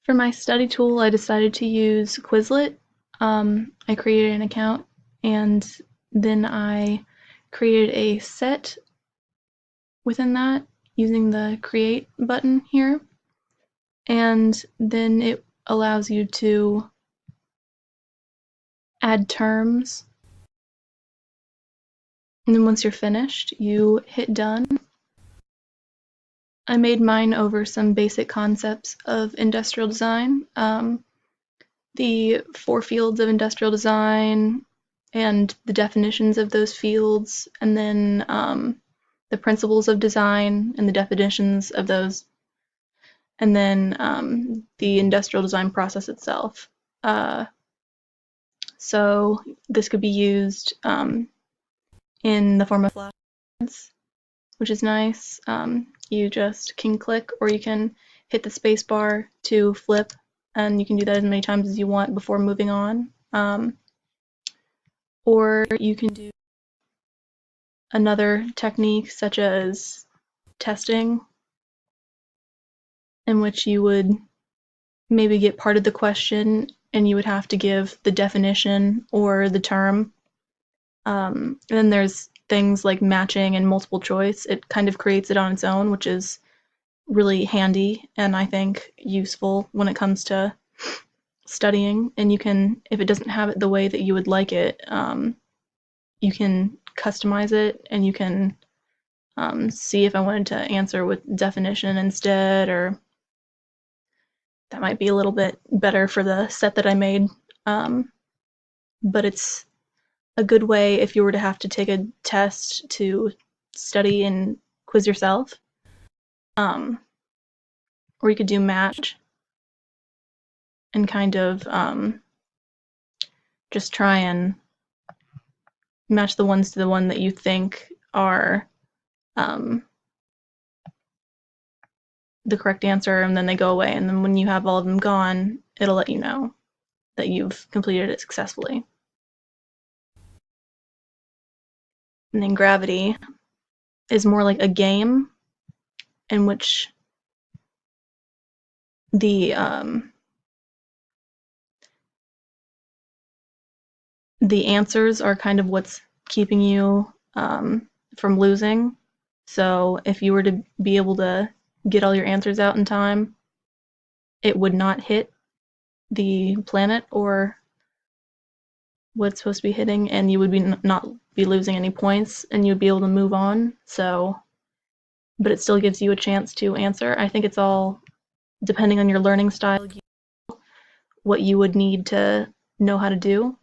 For my study tool, I decided to use Quizlet. I created an account and then I created a set within that using the create button here. And then it allows you to add terms. And then once you're finished, you hit done. I made mine over some basic concepts of industrial design. The 4 fields of industrial design and the definitions of those fields, and then the principles of design and the definitions of those, and then the industrial design process itself. So this could be used in the form of flashcards, which is nice. You just can click, or you can hit the space bar to flip, and you can do that as many times as you want before moving on. Or you can do another technique such as testing, in which you would maybe get part of the question and you would have to give the definition or the term. And then there's things like matching and multiple choice. It kind of creates it on its own, which is really handy and I think useful when it comes to studying. And you can, if it doesn't have it the way that you would like it, you can customize it, and you can see if I wanted to answer with definition instead, or that might be a little bit better for the set that I made. But it's a good way if you were to have to take a test to study and quiz yourself. Or you could do match and kind of just try and match the ones to the one that you think are the correct answer, and then they go away, and then when you have all of them gone, it'll let you know that you've completed it successfully. And then gravity is more like a game in which the answers are kind of what's keeping you from losing. So if you were to be able to get all your answers out in time, it would not hit the planet or what's supposed to be hitting, and you would be not be losing any points, and you'd be able to move on. So, but it still gives you a chance to answer. I think it's all depending on your learning style, what you would need to know how to do.